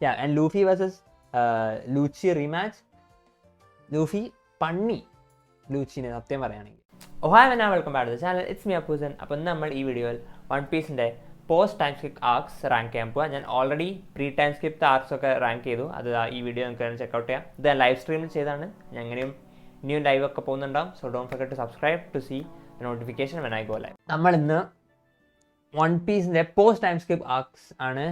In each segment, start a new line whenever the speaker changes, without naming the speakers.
and Luffy versus Lucci rematch. Luffy പണ്ണി ലൂച്ചിനെ സത്യം പറയുകയാണെങ്കിൽ. Hi when welcome back to the channel, it's me Appoosan. അപ്പോൾ ഇന്ന് നമ്മൾ ഈ വീഡിയോയിൽ വൺ പീസിൻ്റെ post time skip arcs rank ചെയ്യാൻ പോവുക. ഞാൻ already pre time skip arcs ഒക്കെ റാങ്ക് ചെയ്തു. അത് ഈ വീഡിയോ നിങ്ങൾക്ക് ചെക്കൗട്ട് ചെയ്യാം. ഇത് ഞാൻ ലൈവ് സ്ട്രീമിൽ ചെയ്താണ്. ഞാൻ എങ്ങനെയും ഇനിയും ലൈവ് ഒക്കെ പോകുന്നുണ്ടാവും. So don't forget to subscribe to see notification when I go live. നമ്മൾ ഇന്ന് വൺ പീസിൻ്റെ പോസ്റ്റ് ടൈം സ്കിപ്പ് ആർക്സ് ആണ്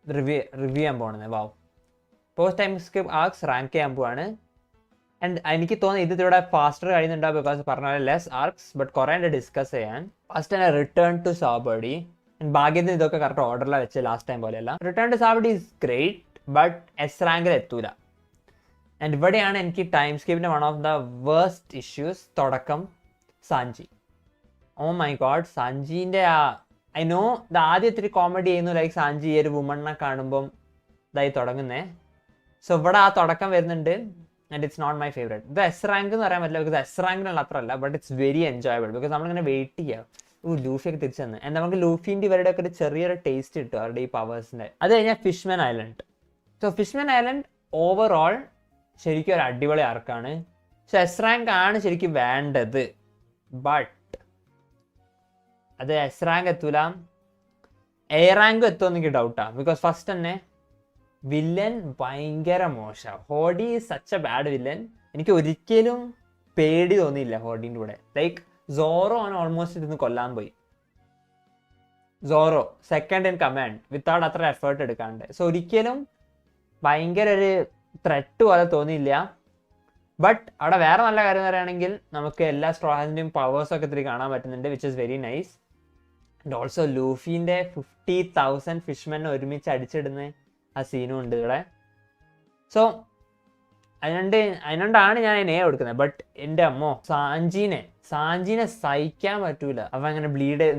റിവ്യൂ ചെയ്യാൻ പോകുന്നത്. Wow, post time skip arcs rank ചെയ്യാൻ പോവാണ്. ആൻഡ് എനിക്ക് തോന്നുന്നു ഇത് ഇതിലൂടെ ഫാസ്റ്റർ കഴിയുന്നുണ്ടാവും, ബിക്കോസ് പറഞ്ഞ പോലെ ലെസ് ആർക്സ് ബട്ട് കുറേ ഉണ്ട് ഡിസ്കസ് ചെയ്യാൻ. ഫസ്റ്റ് തന്നെ റിട്ടേൺ ടു സാബഡി. ഭാഗ്യത്തിന് ഇതൊക്കെ കറക്റ്റ് ഓർഡറിലാണ് വെച്ച് ലാസ്റ്റ് ടൈം പോലെയല്ല. Return to Sabaody is great but S റാങ്കിൽ എത്തൂല. ആൻഡ് ഇവിടെയാണ് എനിക്ക് ടൈം സ്കിപ്പിൻ്റെ one of the worst issues. തുടക്കം സാഞ്ചി. ഓ മൈ ഗോഡ്, സാഞ്ചീൻ്റെ ഐ നോ ഇത് ആദ്യം ഇത്തിരി കോമഡി ചെയ്യുന്നു, ലൈക്ക് സാഞ്ചി ഒരു വുമണിനെ കാണുമ്പം ഇതായി തുടങ്ങുന്നേ. സോ ഇവിടെ ആ തുടക്കം വരുന്നുണ്ട്. And it's not my favourite. ഇത് എസ് റാങ്ക് എന്ന് പറയാൻ പറ്റില്ല, ബിക്കോസ് എസ് റാങ്കിനുള്ള അത്ര അല്ല, but it's very enjoyable. Because നമ്മളിങ്ങനെ വെയിറ്റ് ചെയ്യുക ലൂഫിയൊക്കെ തിരിച്ചു തന്നെ. ആൻഡ് നമുക്ക് ലൂഫിൻ്റെ ഇവരുടെ ഒക്കെ ഒരു ചെറിയൊരു ടേസ്റ്റ് കിട്ടും അവരുടെ ഈ പവേഴ്സിൻ്റെ. അത് കഴിഞ്ഞാൽ fishman island. So fishman island overall ശരിക്കും ഒരു അടിപൊളി ആർക്കാണ്. സോ എസ് റാങ്ക് ആണ് ശരിക്കും വേണ്ടത്, ബട്ട് അത് എസ് റാങ്ക് എത്തൂല. എ റാങ്ക് എത്തുമെന്ന് എനിക്ക് ഡൗട്ടാണ്. ബിക്കോസ് ഫസ്റ്റ് തന്നെ വില്ലൻ ഭയങ്കര മോശമാണ്. Hody is such a bad villain. എനിക്ക് ഒരിക്കലും പേടി തോന്നിയില്ല ഹോഡീൻ്റെ കൂടെ. ലൈക്ക് സോറോ അവൻ ഓൾമോസ്റ്റ് ഇരുന്ന് കൊല്ലാൻ പോയി. Zoro second in command without അത്ര എഫേർട്ട് എടുക്കാണ്ട്. സോ ഒരിക്കലും ഭയങ്കര ഒരു ത്രെറ്റ് പോലെ തോന്നിയില്ല. ബട്ട് അവിടെ വേറെ നല്ല കാര്യം പറയുകയാണെങ്കിൽ നമുക്ക് എല്ലാ സ്ട്രോഹാസിൻ്റെയും പവേഴ്സൊക്കെ ഇത്തിരി കാണാൻ പറ്റുന്നുണ്ട്, which is very nice. And also ലൂഫീൻ്റെ 50,000 ഫിഷ്മെന്നെ ഒരുമിച്ച് അടിച്ചിടുന്ന ആ സീനും ഉണ്ട് ഇവിടെ. സോ അതിനോണ്ടാണ് ഞാൻ അതിനെ കൊടുക്കുന്നത്. ബട്ട് എൻ്റെ അമ്മോ, സാഞ്ചീനെ സഹിക്കാൻ പറ്റൂല. അവ അങ്ങനെ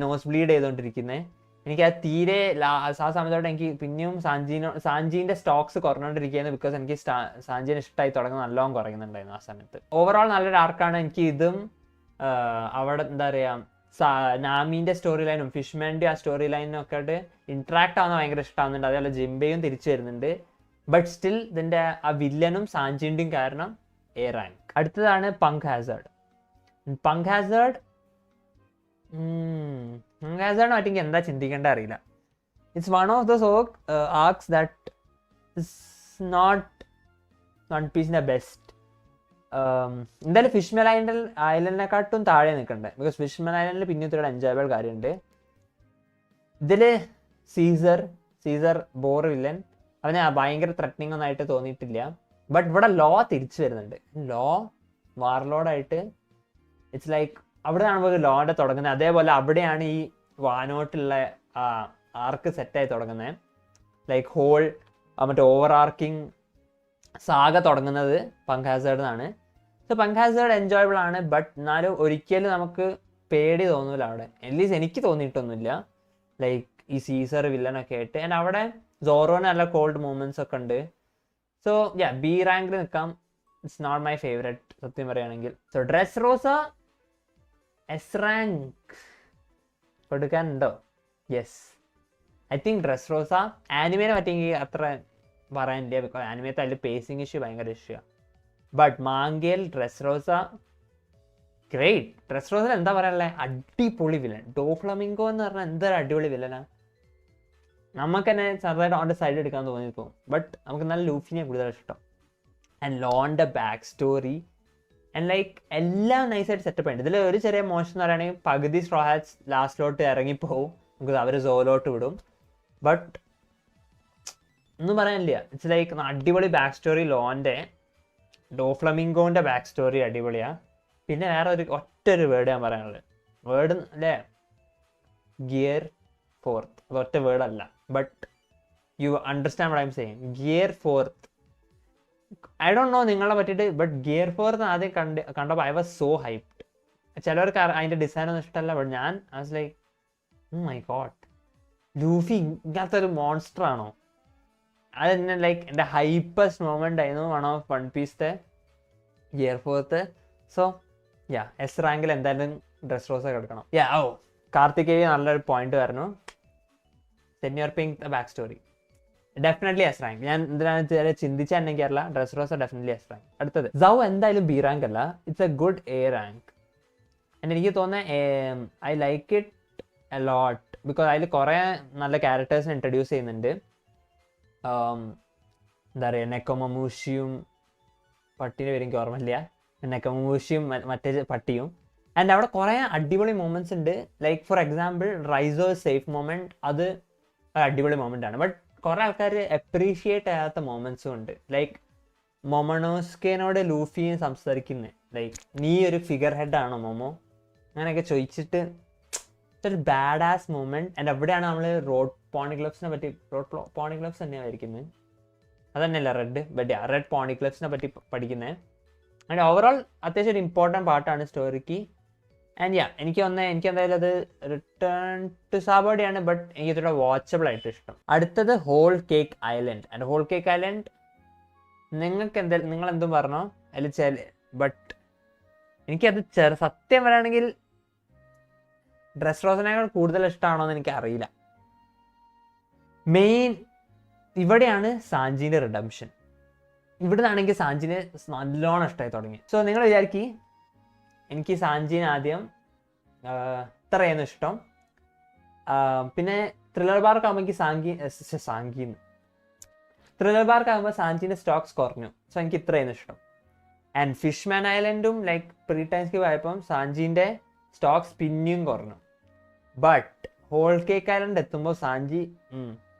നോസ് ബ്ലീഡ് ചെയ്തുകൊണ്ടിരിക്കുന്നത്. എനിക്ക് ആ തീരെ ആ സമയത്തോടെ എനിക്ക് പിന്നെയും സാഞ്ചീൻ്റെ സ്റ്റോക്സ് കുറഞ്ഞുകൊണ്ടിരിക്കുകയാണ്. ബിക്കോസ് എനിക്ക് സാഞ്ചീനെ ഇഷ്ടമായി തുടങ്ങുന്ന നല്ലോണം കുറയുന്നുണ്ടായിരുന്നു ആ സമയത്ത്. ഓവറോൾ നല്ലൊരു ആർക്കാണ്. എനിക്ക് ഇതും അവിടെ എന്താ പറയുക നാമീൻ്റെ സ്റ്റോറി ലൈനും ഫിഷ്മാൻ്റെ ആ സ്റ്റോറി ലൈനും ഒക്കെ ആയിട്ട് ഇൻട്രാക്ട് ആവുന്ന ഭയങ്കര ഇഷ്ടമാവുന്നുണ്ട്. അതേപോലെ ജിംബയും തിരിച്ചു വരുന്നുണ്ട്. ബട്ട് സ്റ്റിൽ ഇതിൻ്റെ ആ വില്ലനും സാഞ്ചിൻ്റെയും കാരണം എ റാങ്ക്. അടുത്തതാണ് പങ്ക് ഹാസേർഡ്. പങ്ക് ഹാസേർഡ് പറ്റി എന്താ ചിന്തിക്കേണ്ട അറിയില്ല. It's one of those arcs that is not one പീസിൻ്റെ ബെസ്റ്റ്. എന്തായാലും ഫിഷ്മാൻ ഐലൻഡിനെക്കാട്ടും താഴെ നിൽക്കണ്ടേ, ബിക്കോസ് ഫിഷ്മാൻ ഐലൻഡിൽ പിന്നെ ഇത്തിരി എൻജോയബിൾ കാര്യമുണ്ട്. ഇതിൽ സീസർ ബോർ വില്ലൻ അവന് ഭയങ്കര ത്രെറ്റനിങ് ഒന്നും ആയിട്ട് തോന്നിയിട്ടില്ല. ബട്ട് ഇവിടെ ലോ തിരിച്ചു വരുന്നുണ്ട്. ലോ വാർലോഡായിട്ട് ഇറ്റ്സ് ലൈക്ക് അവിടെയാണ് നമുക്ക് ലോൻ്റെ തുടങ്ങുന്നത്. അതേപോലെ അവിടെയാണ് ഈ വാനോട്ടുള്ള ആർക്ക് സെറ്റായി തുടങ്ങുന്നത്. ലൈക്ക് ഹോൾ മറ്റേ ഓവർ ആർക്കിംഗ് സാഗ തുടങ്ങുന്നത് പങ്ക് ഹാസേർഡ് നിന്നാണ്. സോ പങ്ക് ഹാസേർഡ് എൻജോയബിൾ ആണ്, ബട്ട് എന്നാലും ഒരിക്കലും നമുക്ക് പേടി തോന്നില്ല അവിടെ. അറ്റ്ലീസ്റ്റ് എനിക്ക് തോന്നിയിട്ടൊന്നുമില്ല. ലൈക്ക് ഈ സീസർ വില്ലനൊക്കെ ആയിട്ട്. ആൻഡ് അവിടെ സോറോന് നല്ല കോൾഡ് മൂമെന്റ്സ് ഒക്കെ ഉണ്ട്. സോ ബി റാങ്കിൽ നിൽക്കാം. ഇറ്റ്സ് നോട്ട് മൈ ഫേവറേറ്റ് സത്യം പറയുകയാണെങ്കിൽ. So Dressrosa S rank കൊടുക്കാനുണ്ടോ? Yes, I think Dressrosa. ആനിമേനെ പറ്റി എനിക്ക് അത്ര പറയാനില്ല, ബിക്കോസ് ആനിമേത്തെ അതിൽ പേസിങ് ഇഷ്യൂ ഭയങ്കര ഇഷ്യൂ. ബട്ട് മാങ്കയിൽ ഡ്രസ് റോസ ഗ്രേറ്റ്. ഡ്രസ് റോസയിൽ എന്താ പറയാനുള്ളത്, അടിപൊളി വില്ലൻ. ഡോഫ്ലമിംഗോ എന്ന് പറഞ്ഞാൽ എന്തൊരു അടിപൊളി വില്ലനാ. നമുക്ക് തന്നെ ചെറുതായിട്ട് അവൻ്റെ സൈഡ് എടുക്കാൻ തോന്നിപ്പോകും. ബട്ട് നമുക്ക് നല്ല ലൂഫിനെ കൂടുതൽ ഇഷ്ടം. ആൻഡ് ലോൻ്റെ ബാക്ക് സ്റ്റോറി ആൻഡ് ലൈക്ക് എല്ലാം നൈസായിട്ട് സെറ്റപ്പ് ഉണ്ട്. ഇതിൽ ഒരു ചെറിയ മോശം എന്ന് പറയുകയാണെങ്കിൽ പകുതി സ്ട്രോ ഹാറ്റ്സ് ലാസ്റ്റിലോട്ട് ഇറങ്ങിപ്പോവും, നമുക്ക് അവർ സോലോട്ട് വിടും. ബട്ട് ഒന്നും പറയാനില്ല. ഇറ്റ്സ് ലൈക്ക് അടിപൊളി ബാക്ക് സ്റ്റോറി. ലോൻ്റെ ഡോഫ്ലമിംഗോൻ്റെ ബാക്ക് സ്റ്റോറി അടിപൊളിയാണ്. പിന്നെ വേറെ ഒറ്റൊരു വേർഡ് ഞാൻ പറയാനുള്ളത്, വേർഡ് അല്ലേ, ഗിയർ ഫോർത്ത്. അത് ഒറ്റ വേർഡല്ല, but you understand what I am saying. Gear fourth, I don't know നിങ്ങളെ പറ്റിയിട്ട്, ബട്ട് ഗിയർ ഫോർത്ത് ആദ്യം കണ്ടപ്പോൾ ഐ വാസ് സോ ഹൈപ്ഡ്. ചിലവർക്ക് അതിൻ്റെ ഡിസൈനൊന്നും ഇഷ്ടമല്ല, ബട്ട് ഞാൻ I was like oh my god, Luffy ഇങ്ങനത്തെ ഒരു മോൺസ്റ്റർ ആണോ? അത് തന്നെ ലൈക്ക് എൻ്റെ ഹൈപ്പസ്റ്റ് മൊമെൻ്റ് ആയിരുന്നു വൺ ഓഫ് വൺ പീസിൻ്റെ gear fourth. So S rank എന്തായാലും ഡ്രസ് റോസൊക്കെ എടുക്കണം. കാർത്തികേയ നല്ലൊരു പോയിന്റ് പറഞ്ഞു. Senor Pink the back story definitely S rank. ഞാൻ എന്തിനാണ് ചിന്തിച്ചാണെങ്കിൽ അറിയില്ല. Dressrosa definitely S rank. അടുത്തത് സൗ എന്തായാലും ബി റാങ്ക് അല്ല, it's a good A rank. And എനിക്ക് തോന്നുന്നത് I like it a lot because അതിൽ കുറേ നല്ല ക്യാരക്ടേഴ്സിനെ ഇൻട്രൊഡ്യൂസ് ചെയ്യുന്നുണ്ട്. എന്താ പറയുക, നെക്കോമമൂഷിയും പട്ടീൻ്റെ പേര് എനിക്ക് ഓർമ്മയില്ല, നെക്കോമമൂഷിയും മറ്റേ പട്ടിയും. ആൻഡ് അവിടെ കുറേ അടിപൊളി മൊമെൻറ്റ്സ് ഉണ്ട്. Like for example Raizo safe moment, അത് അടിപൊളി മൊമെൻ്റ് ആണ്. ബട്ട് കുറേ ആൾക്കാർ അപ്രീഷിയേറ്റ് ചെയ്യാത്ത മൊമെൻറ്റ്സും ഉണ്ട്. ലൈക്ക് മൊമണോസ്കേനോട് ലൂഫിയും സംസാരിക്കുന്നത്, ലൈക്ക് നീ ഒരു ഫിഗർ ഹെഡ് ആണോ മൊമോ, അങ്ങനെയൊക്കെ ചോദിച്ചിട്ട് ഒരു ബാഡ് ആസ് മൊമെൻറ്റ്. ആൻഡ് അവിടെയാണ് നമ്മൾ റോഡ് പോണിക്ലബ്സിനെ പറ്റി, പോണിക്ലബ്സ് തന്നെയാണ് വരയ്ക്കുന്നത്, അത് തന്നെയല്ല റെഡ്, ബട്ട് റെഡ് പോണിക്ലബ്സിനെ പറ്റി പഠിക്കുന്നത്. ആൻഡ് ഓവറോൾ അത്യാവശ്യം ഒരു ഇമ്പോർട്ടൻറ്റ് പാർട്ടാണ് സ്റ്റോറിക്ക്. ആൻഡ് എനിക്ക് എന്തായാലും അത് റിട്ടേൺ ടു സാബോഡിയാണ്, ബട്ട് എനിക്ക് ഇത്ര വാച്ചബിൾ ആയിട്ട് ഇഷ്ടം. അടുത്തത് Whole Cake Island. And Whole Cake Island നിങ്ങൾക്ക് നിങ്ങൾ എന്തും പറഞ്ഞോ അതിൽ ബട്ട് എനിക്കത് സത്യം പറയുകയാണെങ്കിൽ ഡ്രസ് റോസിനേക്കാൾ കൂടുതൽ ഇഷ്ടമാണോ എന്ന് എനിക്ക് അറിയില്ല. മെയിൻ ഇവിടെയാണ് സാഞ്ചിൻ്റെ റിഡംഷൻ. ഇവിടെ നിന്നാണെങ്കിൽ സാഞ്ചിനെ നല്ലോണം ഇഷ്ടമായി തുടങ്ങി. സോ നിങ്ങൾ വിചാരിക്കി എനിക്ക് സാഞ്ചിനെ ആദ്യം ഇത്രയൊന്നും ഇഷ്ടം, പിന്നെ ത്രില്ലർ ബാർക്ക് ആകുമ്പോൾ എനിക്ക് ത്രില്ലർ ബാർക്ക് ആകുമ്പോൾ സാഞ്ചിൻ്റെ സ്റ്റോക്സ് കുറഞ്ഞു. സോ എനിക്ക് ഇത്രയൊന്നും ഇഷ്ടം. ആൻഡ് ഫിഷ്മാൻ ഐലൻഡും ലൈക്ക് പ്രീ ടൈംസ്ക്ക് പോയപ്പം സാഞ്ചിൻ്റെ സ്റ്റോക്സ് പിന്നെയും കുറഞ്ഞു. ബട്ട് ഹോൾ കേക്ക് ഐലൻഡ് എത്തുമ്പോൾ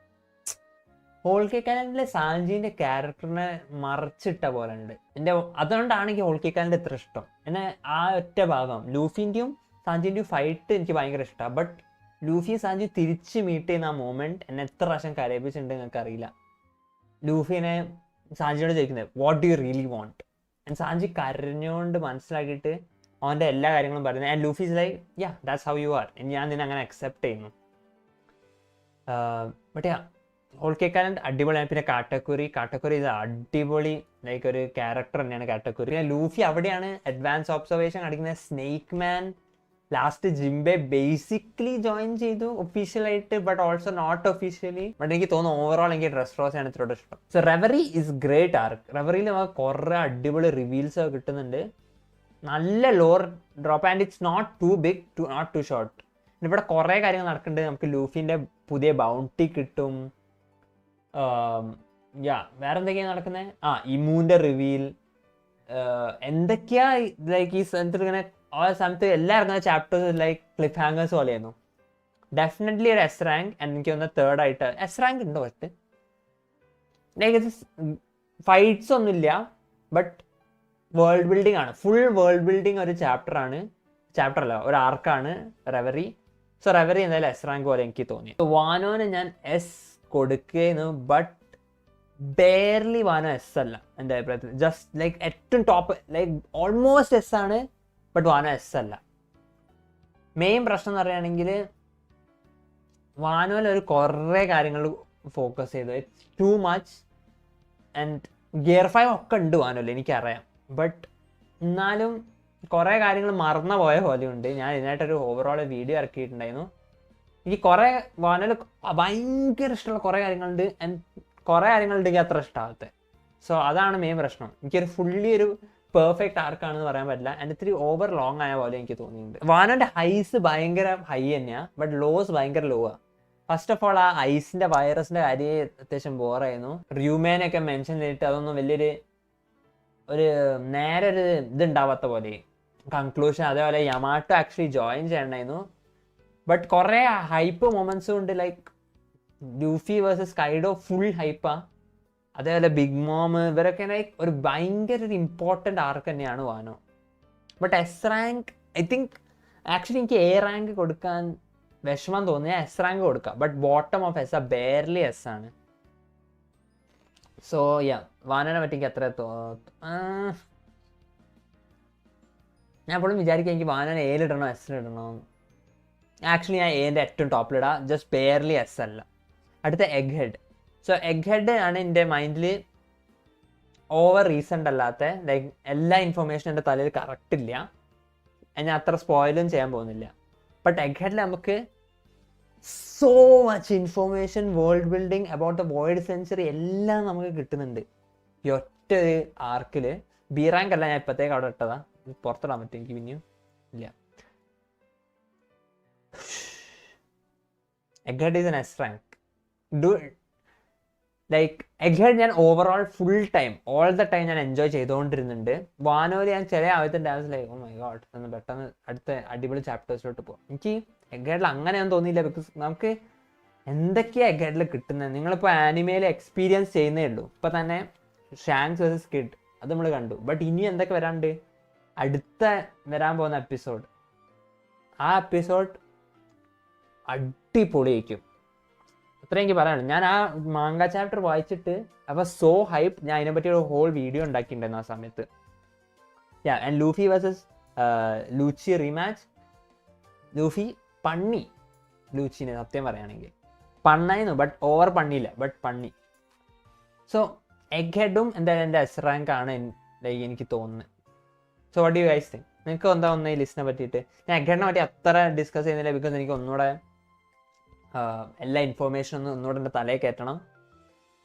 ഹോൾ കേക്ക് ഐലൻഡിലെ സാഞ്ചിൻ്റെ ക്യാരക്ടറിനെ മറച്ചിട്ട പോലെ ഉണ്ട്. അതുകൊണ്ടാണ് എനിക്ക് ഹോൾ കേക്ക് ഐലൻഡ് ഇത്ര ഇഷ്ടം. എന്നെ ആ ഒറ്റ ഭാഗം ലൂഫിൻ്റെയും സാഞ്ചിൻ്റെയും ഫൈറ്റ് എനിക്ക് ഭയങ്കര ഇഷ്ടമാണ്. ബട്ട് ലൂഫിയും സാഞ്ചി തിരിച്ച് മീറ്റ് ചെയ്യുന്ന ആ മൊമെൻറ്റ് എന്നെ എത്ര പ്രാവശ്യം കരയിപ്പിച്ചിട്ടുണ്ട് നിങ്ങൾക്ക് അറിയില്ല. ലൂഫിനെ സാഞ്ചിയോട് ചോദിക്കുന്നത് what do you really want, and Sanji കരഞ്ഞുകൊണ്ട് മനസ്സിലാക്കിയിട്ട് അവൻ്റെ എല്ലാ കാര്യങ്ങളും പറയുന്നത്. And Luffy is like yeah that's how you are, ഞാൻ നിന്നെ അങ്ങനെ അക്സെപ്റ്റ് ചെയ്യുന്നു. ബട്ട് ഹോൾ കേക്ക് ഐലൻഡ് അടിപൊളിയാണ്. പിന്നെ കാട്ടക്കുരി ഇത് അടിപൊളി ലൈക്ക് ഒരു ക്യാരക്ടർ തന്നെയാണ് കാട്ടക്കുരി. പിന്നെ ലൂഫി അവിടെയാണ് അഡ്വാൻസ് ഒബ്സർവേഷൻ കാണിക്കുന്നത്. Snake man last Jinbe basically join ചെയ്തു ഒഫീഷ്യലായിട്ട്, but also not officially. But എനിക്ക് തോന്നുന്നു ഓവറോൾ എനിക്ക് ഡ്രസ് റോസ് ആണ് ഇത്രയോട് ഇഷ്ടം. So Reverie is great arc. റെവറിയിൽ നമുക്ക് കുറേ അടിപൊളി റിവീൽസ് ഒക്കെ കിട്ടുന്നുണ്ട്. നല്ല lore drop and it's not too big not too short. ഇവിടെ കുറേ കാര്യങ്ങൾ നടക്കുന്നുണ്ട്. നമുക്ക് ലൂഫിൻ്റെ പുതിയ ബൗണ്ടി കിട്ടും. വേറെ എന്തൊക്കെയാണ് നടക്കുന്നത്? ഇമൂൻ്റെ റിവീൽ എന്തൊക്കെയാ ലൈക്ക് ഈ സ്ഥലത്ത് ഇങ്ങനെ ആ സമയത്ത് എല്ലാം ഇറങ്ങുന്ന ചാപ്റ്റേഴ്സ് ലൈക്ക് ക്ലിഫ് ഹാങ്ങേഴ്സ് പോലെയായിരുന്നു. ഡെഫിനറ്റ്ലി ഒരു എസ് റാങ്ക്. ആൻഡ് എനിക്ക് ഒന്ന് തേർഡായിട്ട് എസ് റാങ്ക് ഉണ്ടോ? പക്ഷേ ലൈക്ക് ഇത് ഫൈറ്റ്സ് ഒന്നുമില്ല, ബട്ട് വേൾഡ് ബിൽഡിംഗ് ആണ്. ഫുൾ വേൾഡ് ബിൽഡിംഗ് ഒരു ചാപ്റ്റർ അല്ല ഒരു ആർക്കാണ് റെവറി. സോ റെവറി എന്തായാലും എസ് റാങ്ക് പോലെ എനിക്ക് തോന്നി. വാനോന് ഞാൻ എസ് കൊടുക്കുന്നു, ബട്ട് ബെയർലി വാനോ എസ് അല്ല എൻ്റെ അഭിപ്രായത്തിൽ. ജസ്റ്റ് ലൈക്ക് ഏറ്റവും ടോപ്പ് ലൈക്ക് ഓൾമോസ്റ്റ് എസ് ആണ്, ബട്ട് വാനോ എസ് അല്ല. മെയിൻ പ്രശ്നം എന്ന് പറയുകയാണെങ്കിൽ വാനോയിൽ ഒരു കുറേ കാര്യങ്ങൾ ഫോക്കസ് ചെയ്തു. It's too much. And gear 5 ഒക്കെ ഉണ്ട് വാനോയിൽ എനിക്കറിയാം, ബട്ട് എന്നാലും കുറേ കാര്യങ്ങൾ മറന്നു പോയ പോലെയുണ്ട്. ഞാൻ ഇതിനായിട്ടൊരു ഓവറോൾ വീഡിയോ ഇറക്കിയിട്ടുണ്ടായിരുന്നു. എനിക്ക് കുറേ വാനോയിൽ ഭയങ്കര ഇഷ്ടമുള്ള കുറേ കാര്യങ്ങളുണ്ട്, ആൻഡ് കുറേ കാര്യങ്ങളുണ്ട് എനിക്ക് അത്ര ഇഷ്ടമാകത്തെ. സോ അതാണ് മെയിൻ പ്രശ്നം. എനിക്കൊരു ഫുള്ളി ഒരു പെർഫെക്റ്റ് ആർക്കാണെന്ന് പറയാൻ പറ്റില്ല. ആൻഡ് ഇത്തിരി ഓവർ ലോങ് ആയ പോലെ എനിക്ക് തോന്നിയിട്ടുണ്ട്. വാനോൻ്റെ ഹൈസ് ഭയങ്കര ഹൈ തന്നെയാണ്, ബട്ട് ലോസ് ഭയങ്കര ലോ ആണ്. ഫസ്റ്റ് ഓഫ് ഓൾ ആ ഐസിൻ്റെ വൈറസിൻ്റെ കാര്യം അത്യാവശ്യം ബോറായിരുന്നു. റ്യൂമേനൊക്കെ മെൻഷൻ ചെയ്തിട്ട് അതൊന്നും വലിയൊരു നേരെ ഒരു ഇതുണ്ടാവാത്ത പോലെ കൺക്ലൂഷൻ. അതേപോലെ യമാട്ടോ ആക്ച്വലി ജോയിൻ ചെയ്യണ്ടായിരുന്നു, ബട്ട് കുറേ ഹൈപ്പ് മൊമെൻറ്റ്സും ഉണ്ട്. Like Luffy versus Kaido full ഹൈപ്പാ. അതേപോലെ ബിഗ് മോം ഇവരൊക്കെ ലൈക്ക് ഒരു ഭയങ്കര ഒരു ഇമ്പോർട്ടൻ്റ് ആർക്ക് തന്നെയാണ് Wano. But S rank I think actually എനിക്ക് എ റാങ്ക് കൊടുക്കാൻ വിഷമം തോന്നിയാൽ എസ് റാങ്ക് കൊടുക്കാം, but bottom of S barely S ആണ്. സോ വാനോനെ പറ്റി എനിക്ക് അത്ര ഞാൻ എപ്പോഴും വിചാരിക്കുക എനിക്ക് വാനോനെ എയിലിടണോ എസ്സിലിടണോ. ആക്ച്വലി ഞാൻ എൻ്റെ ഏറ്റവും ടോപ്പിലിടാം, ജസ്റ്റ് ബെയർലി എസ് അല്ല. അടുത്ത egg head. So egg head ആണ് എൻ്റെ മൈൻഡിൽ ഓവർ റീസെൻ്റ് അല്ലാത്ത ലൈക്ക് എല്ലാ ഇൻഫർമേഷനും എൻ്റെ തലയിൽ കറക്റ്റ് ഇല്ല. ഞാൻ അത്ര സ്പോയിലും ചെയ്യാൻ പോകുന്നില്ല. ബട്ട് എഗ് ഹെഡിൽ നമുക്ക് so much information, world building about the void century എല്ലാം നമുക്ക് കിട്ടുന്നുണ്ട് ഈ ഒറ്റ ആർക്കിൽ. ബി റാങ്ക് അല്ല, ഞാൻ ഇപ്പോഴത്തേക്ക് അവിടെ ഇട്ടതാ, പുറത്തിടാൻ പറ്റും എനിക്ക് പിന്നെയും ഇല്ല. Egghead is an S rank. Like Egghead ഞാൻ overall full time all the time ഞാൻ എൻജോയ് ചെയ്തുകൊണ്ടിരുന്നുണ്ട്. വാനോലി ഞാൻ ചില ആദ്യത്തെ dance like oh my god എന്ന് പെട്ടെന്ന് അടുത്ത അടിപൊളി ചാപ്റ്റേഴ്സിലോട്ട് പോകും. എനിക്ക് എഗ്ഹെഡിൽ അങ്ങനെയൊന്നും തോന്നിയില്ല, ബിക്കോസ് നമുക്ക് എന്തൊക്കെയാണ് എഗ്ഹെഡിൽ കിട്ടുന്നത്. നിങ്ങളിപ്പോൾ ആനിമയിൽ എക്സ്പീരിയൻസ് ചെയ്യുന്നേ ഉള്ളൂ. ഇപ്പം തന്നെ ഷാങ്ക്സ് വേഴ്സസ് കിഡ് അത് നമ്മൾ കണ്ടു. ബട്ട് ഇനി എന്തൊക്കെ വരാണ്ട്, അടുത്ത വരാൻ പോകുന്ന എപ്പിസോഡ്, ആ എപ്പിസോഡ് അടിപൊളിയായിരിക്കും. അത്രയും എനിക്ക് പറയാനുള്ളൂ. ഞാൻ ആ മാങ്ക ചാപ്റ്റർ വായിച്ചിട്ട് അപ്പോൾ സോ ഹൈപ്പ്, ഞാൻ അതിനെപ്പറ്റി ഒരു ഹോൾ വീഡിയോ ഉണ്ടാക്കിയിട്ടുണ്ടായിരുന്നു ആ സമയത്ത്. And Luffy versus Lucci rematch. Luffy പണ്ണി ലൂച്ചിനെ, സത്യം പറയുകയാണെങ്കിൽ പണ്ണായിരുന്നു, ബട്ട് ഓവർ പണ്ണിയില്ല, ബട്ട് പണ്ണി. സോ എഗ്ഹെഡും എന്തായാലും എൻ്റെ എസ് റാങ്ക് ആണ് ലൈക്ക് എനിക്ക് തോന്നുന്നത്. So what do you guys think? നിങ്ങൾക്ക് എന്താ ഒന്ന് ഈ ലിസ്റ്റിനെ പറ്റിയിട്ട്? ഞാൻ എഗ്ഹെഡിനെ പറ്റി അത്ര ഡിസ്കസ് ചെയ്യുന്നില്ല, ബിക്കോസ് എനിക്ക് ഒന്നുകൂടെ എല്ലാ ഇൻഫോർമേഷനും ഒന്നുകൂടെ എൻ്റെ തലയിൽ കയറ്റണം.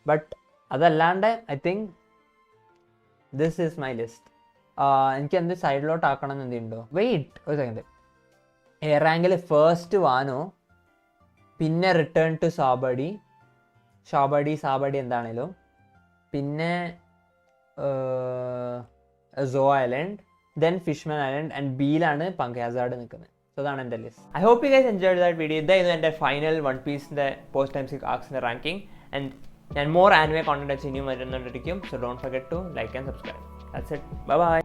ബട്ട് അതല്ലാണ്ട് I think this is my list. എനിക്ക് എന്ത് സൈഡിലോട്ട് ആക്കണം എന്ന് എന്തുണ്ടോ? വെയിറ്റ് ഒരു സെക്കൻഡ്. എ റാങ്കിൽ ഫസ്റ്റ് വാനോ, പിന്നെ റിട്ടേൺ ടു സാബഡി എന്താണേലും, പിന്നെ Zou island, then Fishman island, and ബിയിലാണ് പങ്കാസാഡ് നിൽക്കുന്നത്. സോ അതാണ് എൻ്റെ list. I hope you guys enjoyed that video. ഇതായിരുന്നു എൻ്റെ ഫൈനൽ വൺ പീസിൻ്റെ പോസ്റ്റ് ടൈം 6 ആർക്സിൻ്റെ റാങ്കിങ്. ആൻഡ് ഞാൻ മോർ ആനിമേ കോണ്ടന്റ് ഇനിയും വരുന്നുണ്ടിരിക്കും. So don't forget to like and subscribe. That's it. Bye bye.